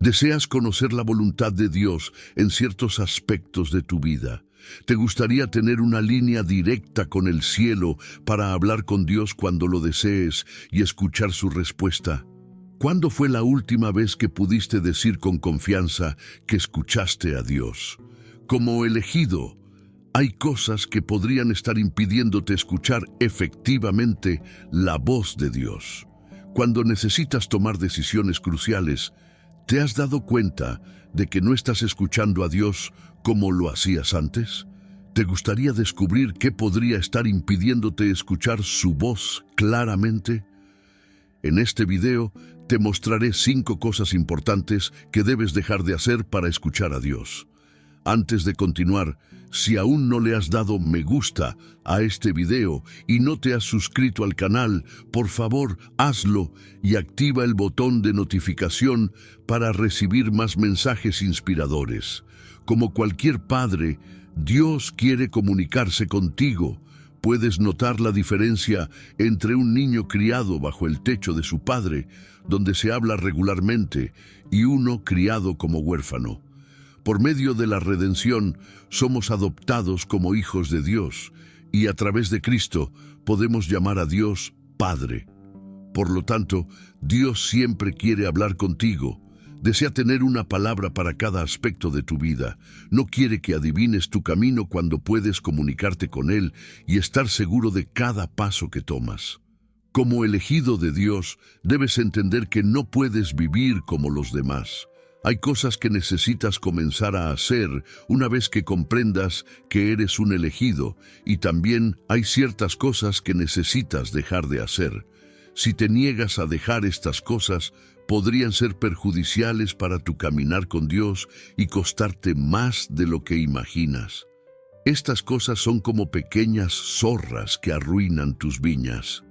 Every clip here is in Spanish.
¿Deseas conocer la voluntad de Dios en ciertos aspectos de tu vida? ¿Te gustaría tener una línea directa con el cielo para hablar con Dios cuando lo desees y escuchar su respuesta? ¿Cuándo fue la última vez que pudiste decir con confianza que escuchaste a Dios? Como elegido, hay cosas que podrían estar impidiéndote escuchar efectivamente la voz de Dios. Cuando necesitas tomar decisiones cruciales, ¿te has dado cuenta de que no estás escuchando a Dios como lo hacías antes? ¿Te gustaría descubrir qué podría estar impidiéndote escuchar su voz claramente? En este video te mostraré 5 cosas importantes que debes dejar de hacer para escuchar a Dios. Antes de continuar, si aún no le has dado me gusta a este video y no te has suscrito al canal, por favor hazlo y activa el botón de notificación para recibir más mensajes inspiradores. Como cualquier padre, Dios quiere comunicarse contigo. Puedes notar la diferencia entre un niño criado bajo el techo de su padre, donde se habla regularmente, y uno criado como huérfano. Por medio de la redención, somos adoptados como hijos de Dios, y a través de Cristo podemos llamar a Dios Padre. Por lo tanto, Dios siempre quiere hablar contigo. Desea tener una palabra para cada aspecto de tu vida. No quiere que adivines tu camino cuando puedes comunicarte con Él y estar seguro de cada paso que tomas. Como elegido de Dios, debes entender que no puedes vivir como los demás. Hay cosas que necesitas comenzar a hacer una vez que comprendas que eres un elegido, y también hay ciertas cosas que necesitas dejar de hacer. Si te niegas a dejar estas cosas, podrían ser perjudiciales para tu caminar con Dios y costarte más de lo que imaginas. Estas cosas son como pequeñas zorras que arruinan tus viñas.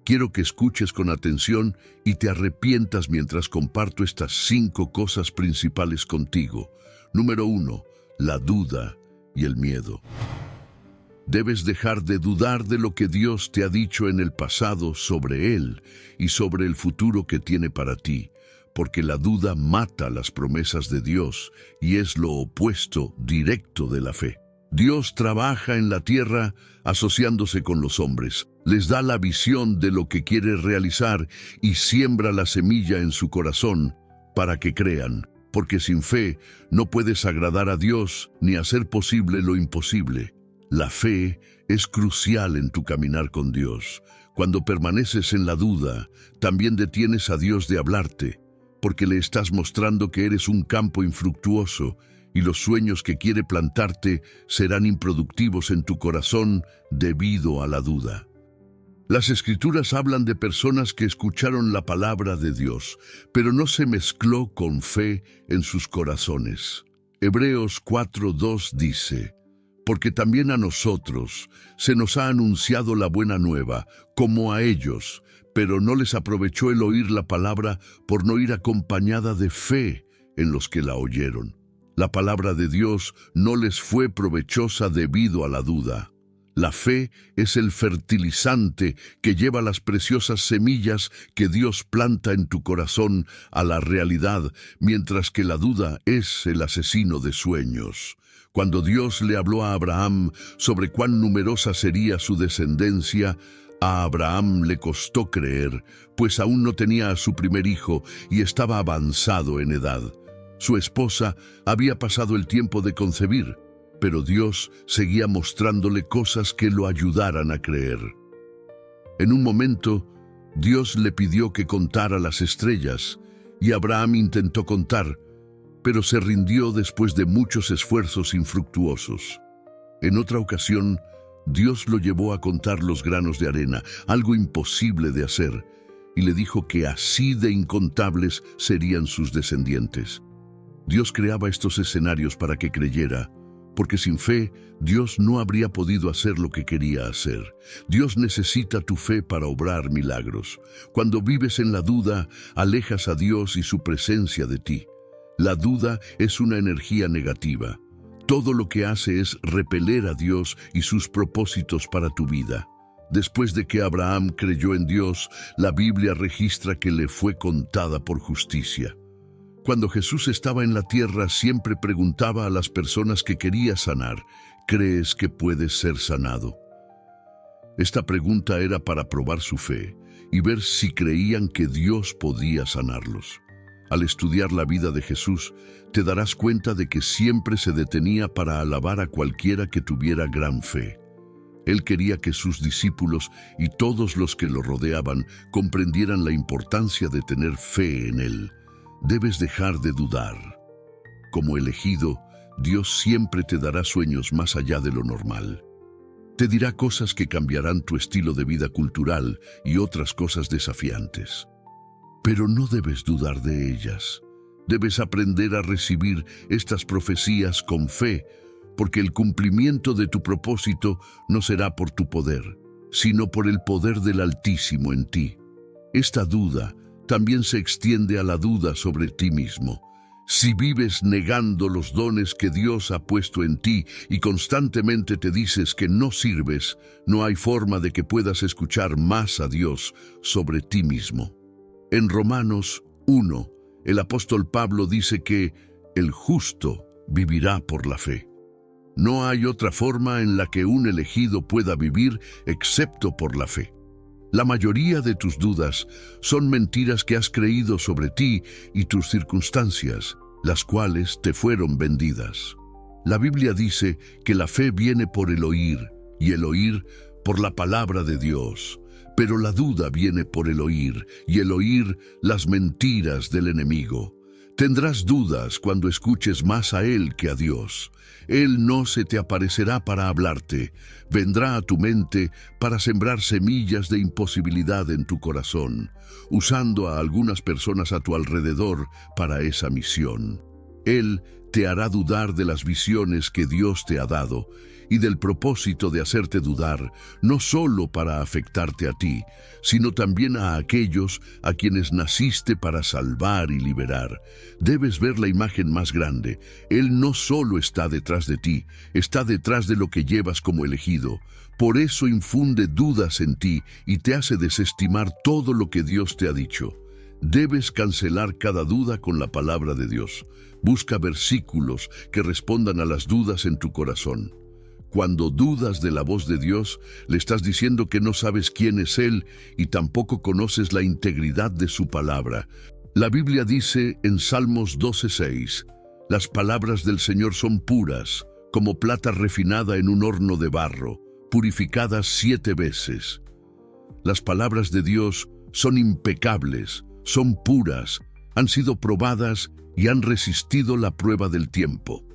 Quiero que escuches con atención y te arrepientas mientras comparto estas 5 cosas principales contigo. Número 1. La duda y el miedo. Debes dejar de dudar de lo que Dios te ha dicho en el pasado sobre Él y sobre el futuro que tiene para ti, porque la duda mata las promesas de Dios y es lo opuesto directo de la fe. Dios trabaja en la tierra asociándose con los hombres, les da la visión de lo que quiere realizar y siembra la semilla en su corazón para que crean, porque sin fe no puedes agradar a Dios ni hacer posible lo imposible. La fe es crucial en tu caminar con Dios. Cuando permaneces en la duda, también detienes a Dios de hablarte, porque le estás mostrando que eres un campo infructuoso y los sueños que quiere plantarte serán improductivos en tu corazón debido a la duda. Las Escrituras hablan de personas que escucharon la palabra de Dios, pero no se mezcló con fe en sus corazones. Hebreos 4:2 dice: porque también a nosotros se nos ha anunciado la buena nueva, como a ellos, pero no les aprovechó el oír la palabra por no ir acompañada de fe en los que la oyeron. La palabra de Dios no les fue provechosa debido a la duda. La fe es el fertilizante que lleva las preciosas semillas que Dios planta en tu corazón a la realidad, mientras que la duda es el asesino de sueños. Cuando Dios le habló a Abraham sobre cuán numerosa sería su descendencia, a Abraham le costó creer, pues aún no tenía a su primer hijo y estaba avanzado en edad. Su esposa había pasado el tiempo de concebir, pero Dios seguía mostrándole cosas que lo ayudaran a creer. En un momento, Dios le pidió que contara las estrellas, y Abraham intentó contar, pero se rindió después de muchos esfuerzos infructuosos. En otra ocasión, Dios lo llevó a contar los granos de arena, algo imposible de hacer, y le dijo que así de incontables serían sus descendientes. Dios creaba estos escenarios para que creyera, porque sin fe, Dios no habría podido hacer lo que quería hacer. Dios necesita tu fe para obrar milagros. Cuando vives en la duda, alejas a Dios y su presencia de ti. La duda es una energía negativa. Todo lo que hace es repeler a Dios y sus propósitos para tu vida. Después de que Abraham creyó en Dios, la Biblia registra que le fue contada por justicia. Cuando Jesús estaba en la tierra, siempre preguntaba a las personas que quería sanar, ¿crees que puedes ser sanado? Esta pregunta era para probar su fe y ver si creían que Dios podía sanarlos. Al estudiar la vida de Jesús, te darás cuenta de que siempre se detenía para alabar a cualquiera que tuviera gran fe. Él quería que sus discípulos y todos los que lo rodeaban comprendieran la importancia de tener fe en Él. Debes dejar de dudar. Como elegido, Dios siempre te dará sueños más allá de lo normal. Te dirá cosas que cambiarán tu estilo de vida cultural y otras cosas desafiantes. Pero no debes dudar de ellas. Debes aprender a recibir estas profecías con fe, porque el cumplimiento de tu propósito no será por tu poder, sino por el poder del Altísimo en ti. Esta duda también se extiende a la duda sobre ti mismo. Si vives negando los dones que Dios ha puesto en ti y constantemente te dices que no sirves, no hay forma de que puedas escuchar más a Dios sobre ti mismo. En Romanos 1, el apóstol Pablo dice que el justo vivirá por la fe. No hay otra forma en la que un elegido pueda vivir excepto por la fe. La mayoría de tus dudas son mentiras que has creído sobre ti y tus circunstancias, las cuales te fueron vendidas. La Biblia dice que la fe viene por el oír, y el oír por la palabra de Dios. Pero la duda viene por el oír, y el oír las mentiras del enemigo. Tendrás dudas cuando escuches más a Él que a Dios. Él no se te aparecerá para hablarte, vendrá a tu mente para sembrar semillas de imposibilidad en tu corazón, usando a algunas personas a tu alrededor para esa misión. Él te hará dudar de las visiones que Dios te ha dado y del propósito de hacerte dudar, no solo para afectarte a ti, sino también a aquellos a quienes naciste para salvar y liberar. Debes ver la imagen más grande. Él no solo está detrás de ti, está detrás de lo que llevas como elegido. Por eso infunde dudas en ti y te hace desestimar todo lo que Dios te ha dicho. Debes cancelar cada duda con la palabra de Dios. Busca versículos que respondan a las dudas en tu corazón. Cuando dudas de la voz de Dios, le estás diciendo que no sabes quién es Él y tampoco conoces la integridad de su palabra. La Biblia dice en Salmos 12:6, las palabras del Señor son puras, como plata refinada en un horno de barro, purificadas 7 veces. Las palabras de Dios son impecables, son puras, han sido probadas y han resistido la prueba del tiempo.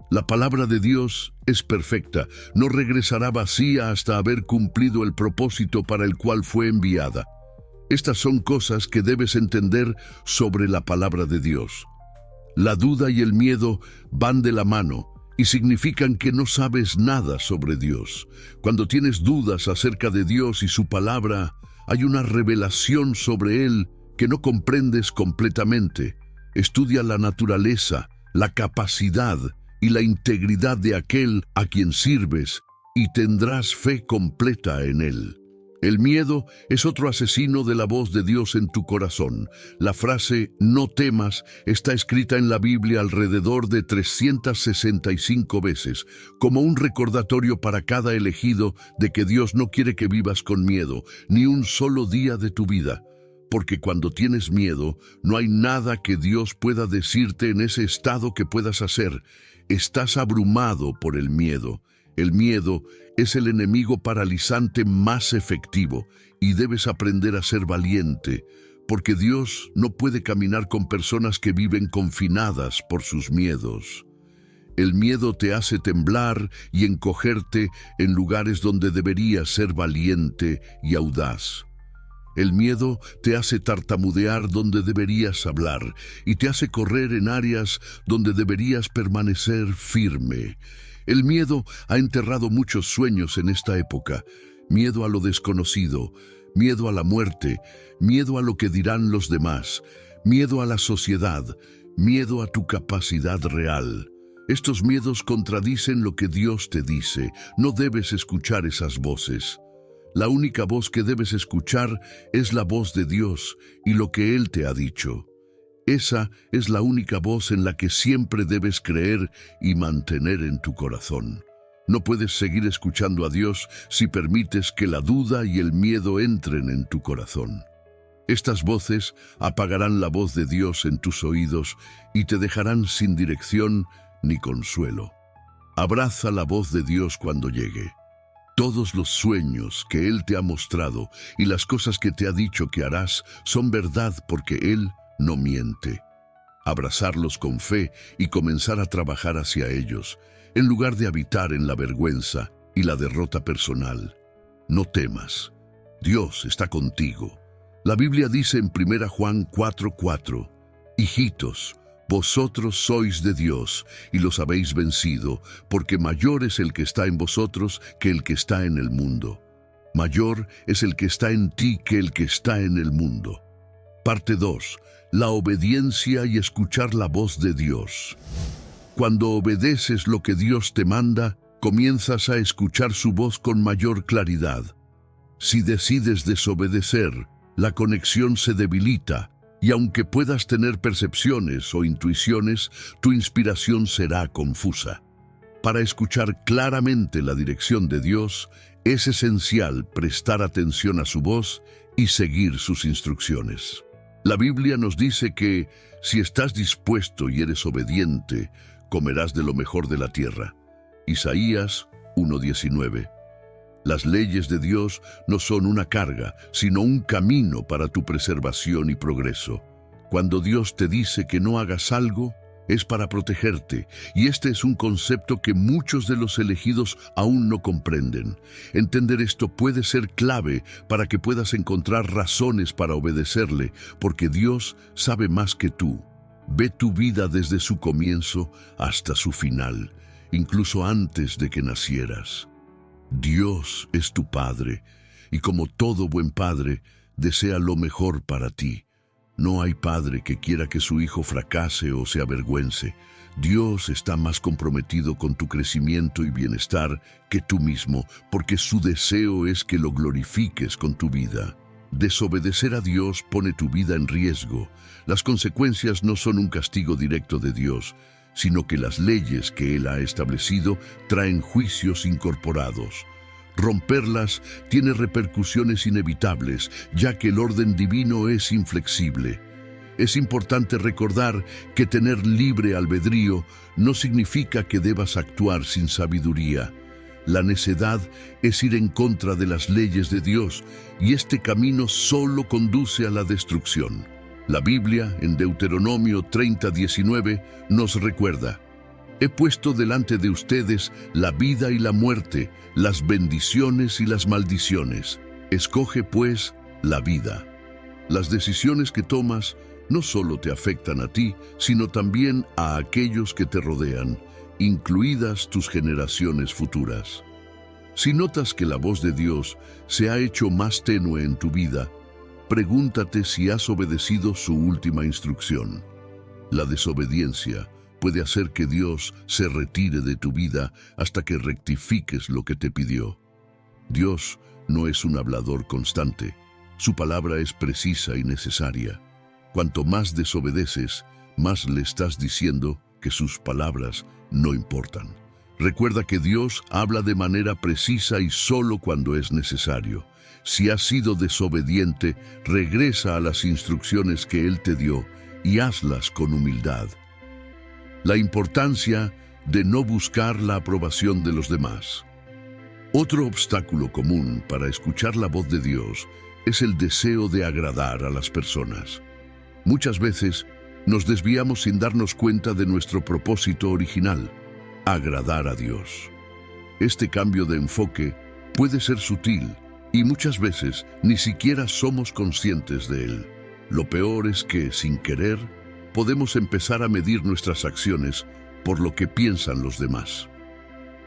La palabra de Dios es perfecta, no regresará vacía hasta haber cumplido el propósito para el cual fue enviada. Estas son cosas que debes entender sobre la palabra de Dios. La duda y el miedo van de la mano y significan que no sabes nada sobre Dios. Cuando tienes dudas acerca de Dios y su palabra, hay una revelación sobre Él que no comprendes completamente. Estudia la naturaleza, la capacidad y la integridad de aquel a quien sirves y tendrás fe completa en Él. El miedo es otro asesino de la voz de Dios en tu corazón. La frase "no temas" está escrita en la Biblia alrededor de 365 veces, como un recordatorio para cada elegido de que Dios no quiere que vivas con miedo, ni un solo día de tu vida. Porque cuando tienes miedo, no hay nada que Dios pueda decirte en ese estado que puedas hacer. Estás abrumado por el miedo. El miedo es el enemigo paralizante más efectivo y debes aprender a ser valiente, porque Dios no puede caminar con personas que viven confinadas por sus miedos. El miedo te hace temblar y encogerte en lugares donde deberías ser valiente y audaz. El miedo te hace tartamudear donde deberías hablar y te hace correr en áreas donde deberías permanecer firme. El miedo ha enterrado muchos sueños en esta época. Miedo a lo desconocido, miedo a la muerte, miedo a lo que dirán los demás, miedo a la sociedad, miedo a tu capacidad real. Estos miedos contradicen lo que Dios te dice. No debes escuchar esas voces. La única voz que debes escuchar es la voz de Dios y lo que Él te ha dicho. Esa es la única voz en la que siempre debes creer y mantener en tu corazón. No puedes seguir escuchando a Dios si permites que la duda y el miedo entren en tu corazón. Estas voces apagarán la voz de Dios en tus oídos y te dejarán sin dirección ni consuelo. Abraza la voz de Dios cuando llegue. Todos los sueños que Él te ha mostrado y las cosas que te ha dicho que harás son verdad porque Él no miente. Abrazarlos con fe y comenzar a trabajar hacia ellos, en lugar de habitar en la vergüenza y la derrota personal. No temas. Dios está contigo. La Biblia dice en 1 Juan 4:4, «Hijitos, vosotros sois de Dios y los habéis vencido, porque mayor es el que está en vosotros que el que está en el mundo. Mayor es el que está en ti que el que está en el mundo». Parte 2. La obediencia y escuchar la voz de Dios. Cuando obedeces lo que Dios te manda, comienzas a escuchar su voz con mayor claridad. Si decides desobedecer, la conexión se debilita, y aunque puedas tener percepciones o intuiciones, tu inspiración será confusa. Para escuchar claramente la dirección de Dios, es esencial prestar atención a su voz y seguir sus instrucciones. La Biblia nos dice que, si estás dispuesto y eres obediente, comerás de lo mejor de la tierra. Isaías 1:19. Las leyes de Dios no son una carga, sino un camino para tu preservación y progreso. Cuando Dios te dice que no hagas algo, es para protegerte, y este es un concepto que muchos de los elegidos aún no comprenden. Entender esto puede ser clave para que puedas encontrar razones para obedecerle, porque Dios sabe más que tú. Ve tu vida desde su comienzo hasta su final, incluso antes de que nacieras. Dios es tu Padre, y como todo buen padre, desea lo mejor para ti. No hay padre que quiera que su hijo fracase o se avergüence. Dios está más comprometido con tu crecimiento y bienestar que tú mismo, porque su deseo es que lo glorifiques con tu vida. Desobedecer a Dios pone tu vida en riesgo. Las consecuencias no son un castigo directo de Dios, sino que las leyes que Él ha establecido traen juicios incorporados. Romperlas tiene repercusiones inevitables, ya que el orden divino es inflexible. Es importante recordar que tener libre albedrío no significa que debas actuar sin sabiduría. La necedad es ir en contra de las leyes de Dios, y este camino solo conduce a la destrucción. La Biblia, en Deuteronomio 30:19, nos recuerda: «He puesto delante de ustedes la vida y la muerte, las bendiciones y las maldiciones. Escoge, pues, la vida». Las decisiones que tomas no solo te afectan a ti, sino también a aquellos que te rodean, incluidas tus generaciones futuras. Si notas que la voz de Dios se ha hecho más tenue en tu vida, pregúntate si has obedecido su última instrucción. La desobediencia puede hacer que Dios se retire de tu vida hasta que rectifiques lo que te pidió. Dios no es un hablador constante. Su palabra es precisa y necesaria. Cuanto más desobedeces, más le estás diciendo que sus palabras no importan. Recuerda que Dios habla de manera precisa y solo cuando es necesario. Si has sido desobediente, regresa a las instrucciones que Él te dio y hazlas con humildad. La importancia de no buscar la aprobación de los demás. Otro obstáculo común para escuchar la voz de Dios es el deseo de agradar a las personas. Muchas veces nos desviamos sin darnos cuenta de nuestro propósito original: agradar a Dios. Este cambio de enfoque puede ser sutil y muchas veces ni siquiera somos conscientes de él. Lo peor es que, sin querer, podemos empezar a medir nuestras acciones por lo que piensan los demás.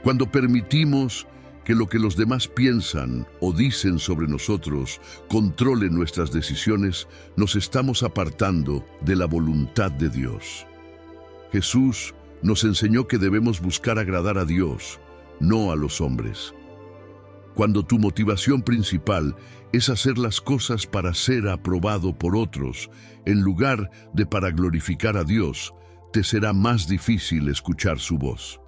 Cuando permitimos que lo que los demás piensan o dicen sobre nosotros controle nuestras decisiones, nos estamos apartando de la voluntad de Dios. Jesús nos enseñó que debemos buscar agradar a Dios, no a los hombres. Cuando tu motivación principal es hacer las cosas para ser aprobado por otros, en lugar de para glorificar a Dios, te será más difícil escuchar su voz.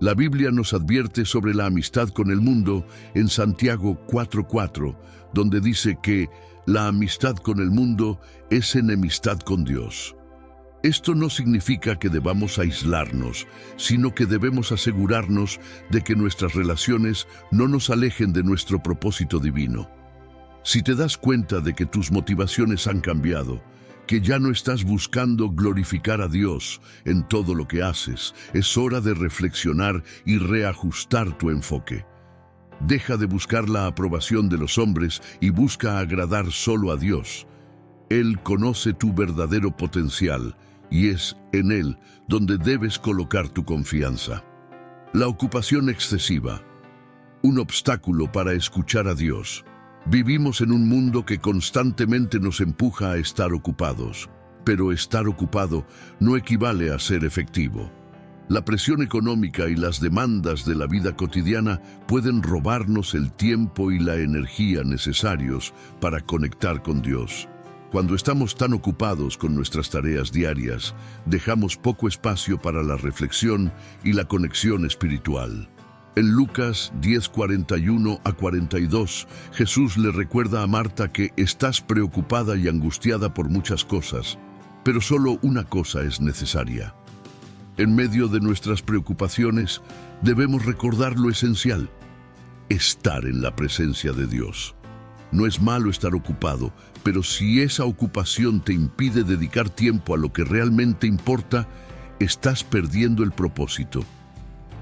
La Biblia nos advierte sobre la amistad con el mundo en Santiago 4:4, donde dice que la amistad con el mundo es enemistad con Dios. Esto no significa que debamos aislarnos, sino que debemos asegurarnos de que nuestras relaciones no nos alejen de nuestro propósito divino. Si te das cuenta de que tus motivaciones han cambiado, que ya no estás buscando glorificar a Dios en todo lo que haces, es hora de reflexionar y reajustar tu enfoque. Deja de buscar la aprobación de los hombres y busca agradar solo a Dios. Él conoce tu verdadero potencial y es en Él donde debes colocar tu confianza. La ocupación excesiva, un obstáculo para escuchar a Dios. Vivimos en un mundo que constantemente nos empuja a estar ocupados, pero estar ocupado no equivale a ser efectivo. La presión económica y las demandas de la vida cotidiana pueden robarnos el tiempo y la energía necesarios para conectar con Dios. Cuando estamos tan ocupados con nuestras tareas diarias, dejamos poco espacio para la reflexión y la conexión espiritual. En Lucas 10:41-42, Jesús le recuerda a Marta que estás preocupada y angustiada por muchas cosas, pero solo una cosa es necesaria. En medio de nuestras preocupaciones, debemos recordar lo esencial: estar en la presencia de Dios. No es malo estar ocupado, pero si esa ocupación te impide dedicar tiempo a lo que realmente importa, estás perdiendo el propósito.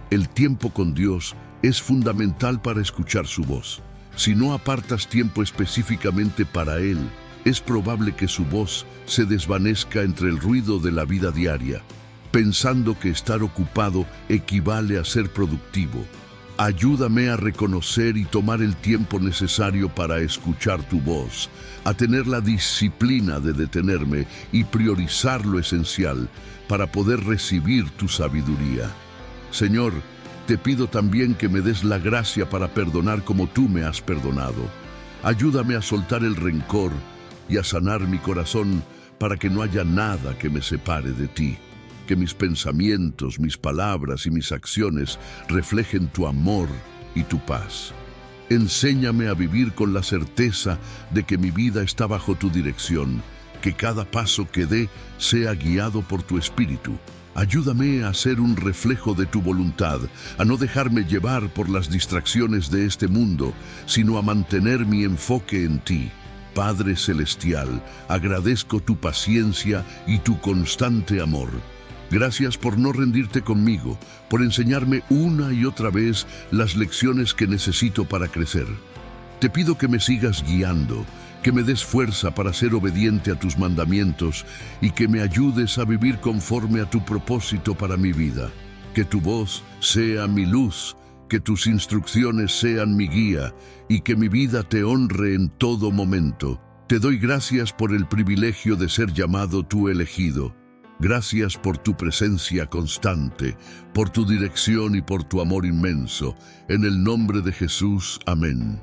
El tiempo con Dios es fundamental para escuchar su voz. Si no apartas tiempo específicamente para Él, es probable que su voz se desvanezca entre el ruido de la vida diaria, pensando que estar ocupado equivale a ser productivo. Ayúdame a reconocer y tomar el tiempo necesario para escuchar tu voz, a tener la disciplina de detenerme y priorizar lo esencial para poder recibir tu sabiduría. Señor, te pido también que me des la gracia para perdonar como tú me has perdonado. Ayúdame a soltar el rencor y a sanar mi corazón para que no haya nada que me separe de ti. Que mis pensamientos, mis palabras y mis acciones reflejen tu amor y tu paz. Enséñame a vivir con la certeza de que mi vida está bajo tu dirección, que cada paso que dé sea guiado por tu espíritu. Ayúdame a ser un reflejo de tu voluntad, a no dejarme llevar por las distracciones de este mundo, sino a mantener mi enfoque en ti. Padre Celestial, agradezco tu paciencia y tu constante amor. Gracias por no rendirte conmigo, por enseñarme una y otra vez las lecciones que necesito para crecer. Te pido que me sigas guiando, que me des fuerza para ser obediente a tus mandamientos y que me ayudes a vivir conforme a tu propósito para mi vida. Que tu voz sea mi luz, que tus instrucciones sean mi guía y que mi vida te honre en todo momento. Te doy gracias por el privilegio de ser llamado tu elegido. Gracias por tu presencia constante, por tu dirección y por tu amor inmenso. En el nombre de Jesús, amén.